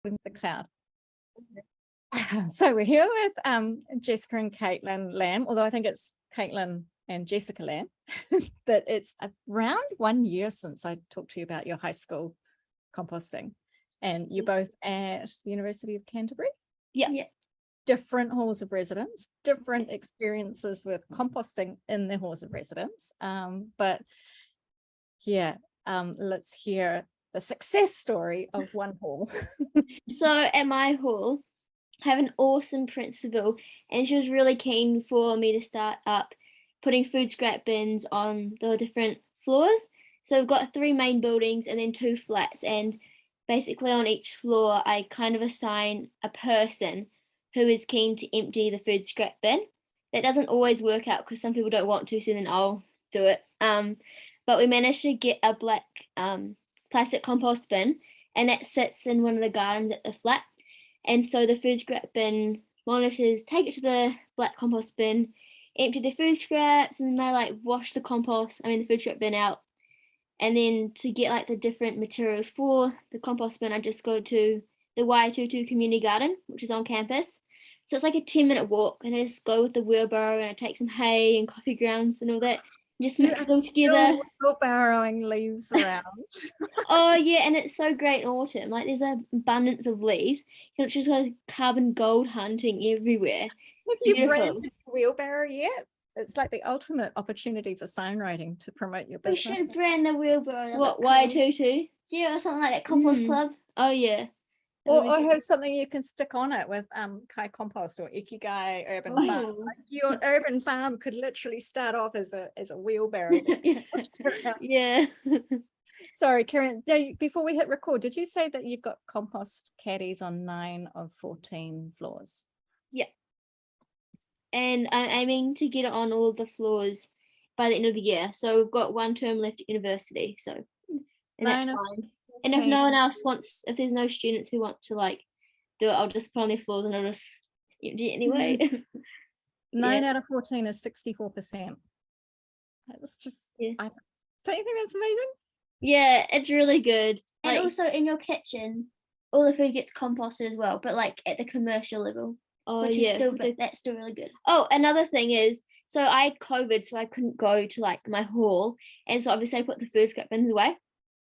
the cloud. So we're here with Jessica and Caitlin Lamb, although I think it's Caitlin and Jessica Lamb, but it's around 1 year since I talked to you about your high school composting, and you're both at the University of Canterbury. Yeah. Different halls of residence, different experiences with composting in the halls of residence. But yeah, let's hear the success story of one hall. So at my hall, I have an awesome principal, and she was really keen for me to start up putting food scrap bins on the different floors. So we've got 3 main buildings and then 2 flats, and basically on each floor I kind of assign a person who is keen to empty the food scrap bin. That doesn't always work out because some people don't want to, so then I'll do it. But we managed to get a black plastic compost bin, and that sits in one of the gardens at the flat. And so the food scrap bin monitors take it to the black compost bin, empty the food scraps, and they like wash the the food scrap bin out. And then to get like the different materials for the compost bin, I just go to the Y22 community garden, which is on campus. So it's like a 10-minute walk, and I just go with the wheelbarrow and I take some hay and coffee grounds and all that. Just mix it all together. Wheelbarrowing leaves around. Oh yeah, and it's so great in autumn. Like there's an abundance of leaves. You know, just like carbon gold hunting everywhere. Have you branded the wheelbarrow yet? It's like the ultimate opportunity for signwriting to promote your business. We should brand the wheelbarrow. What, Y22? Yeah, or something like that. Compost Club. Oh yeah. Or have something you can stick on it with Kai Compost or Ikigai Urban Farm. Like your urban farm could literally start off as a wheelbarrow. Yeah. Sorry, Karen, before we hit record, did you say that you've got compost caddies on 9 of 14 floors? Yeah. And I'm aiming to get it on all the floors by the end of the year. So we've got 1 term left at university. So and that's fine. And if no one else wants, if there's no students who want to like do it, I'll just put on their floors and I'll just empty it anyway. 9 out of 14 is 64%. That's just, don't you think that's amazing? Yeah, it's really good. And also in your kitchen, all the food gets composted as well, but like at the commercial level. Oh, which is still, that's still really good. Oh, another thing is, so I had COVID, so I couldn't go to like my hall, and so obviously I put the food scrap bins away.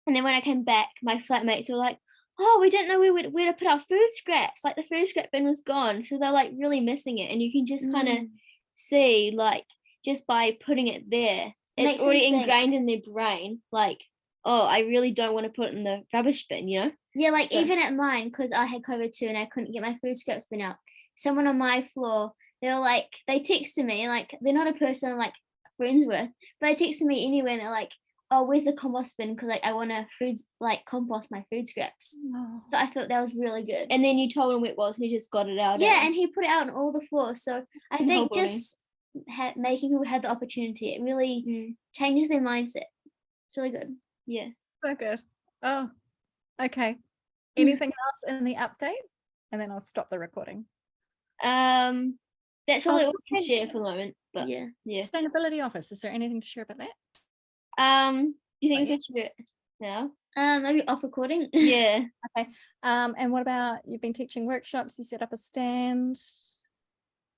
And then when I came back, my flatmates were like, "Oh, we didn't know where to put our food scraps. Like the food scrap bin was gone." So they're like really missing it, and you can just kind of see, like, just by putting it there, it's already ingrained in their brain. Like, oh, I really don't want to put it in the rubbish bin, you know? Yeah, like so, even at mine, because I had COVID too, and I couldn't get my food scraps bin out. Someone on my floor, they were like, they texted me, like they're not a person I'm like friends with, but they texted me anyway, and they're like, "Oh, where's the compost bin? Because like I want to compost my food scraps." So I thought that was really good. And then you told him where it was, and he just got it out. Yeah, and he put it out on all the floors. So I think just making people have the opportunity, it really changes their mindset. It's really good. Yeah. So good. Oh, okay. Anything else in the update? And then I'll stop the recording. That's probably all I can share for the moment. But yeah. Sustainability office. Is there anything to share about that? Do you think we could share it now? Maybe off recording. Yeah. Okay. And what about you've been teaching workshops? You set up a stand.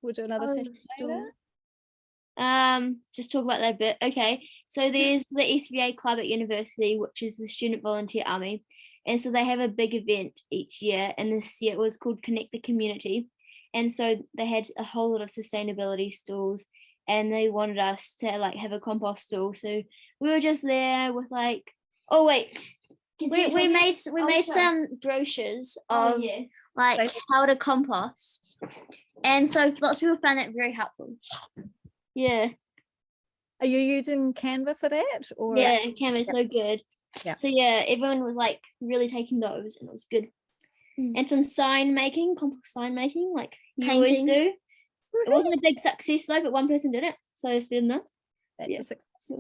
We'll do another session later. Just talk about that a bit. Okay. So there's the SVA club at university, which is the Student Volunteer Army, and so they have a big event each year. And this year it was called Connect the Community. And so they had a whole lot of sustainability stalls, and they wanted us to like have a compost stall. So we were just there with like, oh wait, we made some brochures of like how to compost, and so lots of people found that very helpful. Yeah. Are you using Canva for that? Or yeah, Canva is so good. Yeah. So yeah, everyone was like really taking those, and it was good. And some compost sign making, like you always do. It wasn't a big success though, but one person did it, so it's good enough. That's a success.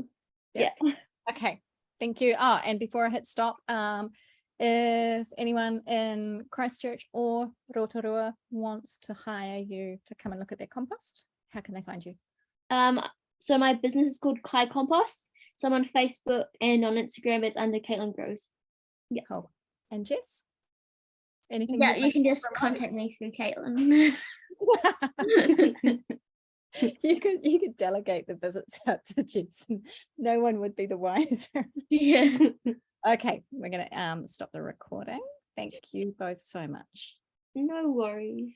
Yeah. Okay, thank you. And before I hit stop, if anyone in Christchurch or Rotorua wants to hire you to come and look at their compost, how can they find you? So my business is called Kai Compost. So I'm on Facebook and on Instagram. It's under Caitlin Grows. Yeah. Cool. And Jess? Anything? Yeah, you'd you like can to just promote? contact me through Caitlin. You could delegate the visits out to Jess, and no one would be the wiser. Yeah. Okay, we're gonna stop the recording. Thank you both so much. No worries.